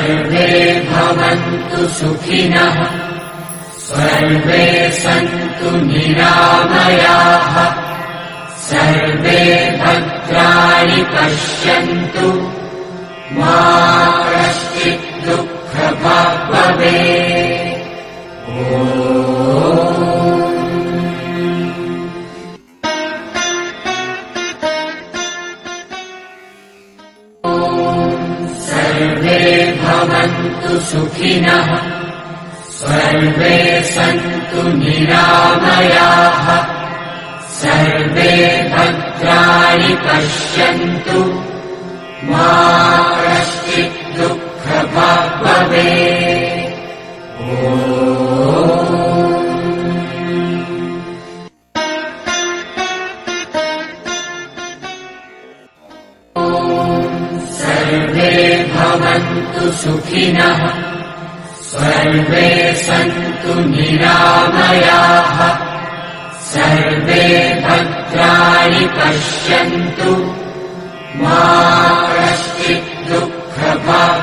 सर्वे भवन्तु सुखिनः सर्वे सन्तु निरामयाः सर्वे भद्राणि पश्यन्तु मा कश्चित् दुःखभाग् भवेत्। सर्वे भवन्तु सुखिनः सर्वे सन्तु निरामयाः सर्वे भद्राणि पश्यन्तु मा कश्चित् दुःखभाग् भवेत्। सर्वे भवन्तु सुखिनः सर्वे सन्तु निरामयाः सर्वे भद्राणि पश्यन्तु मा कश्चित् दुःखभाग्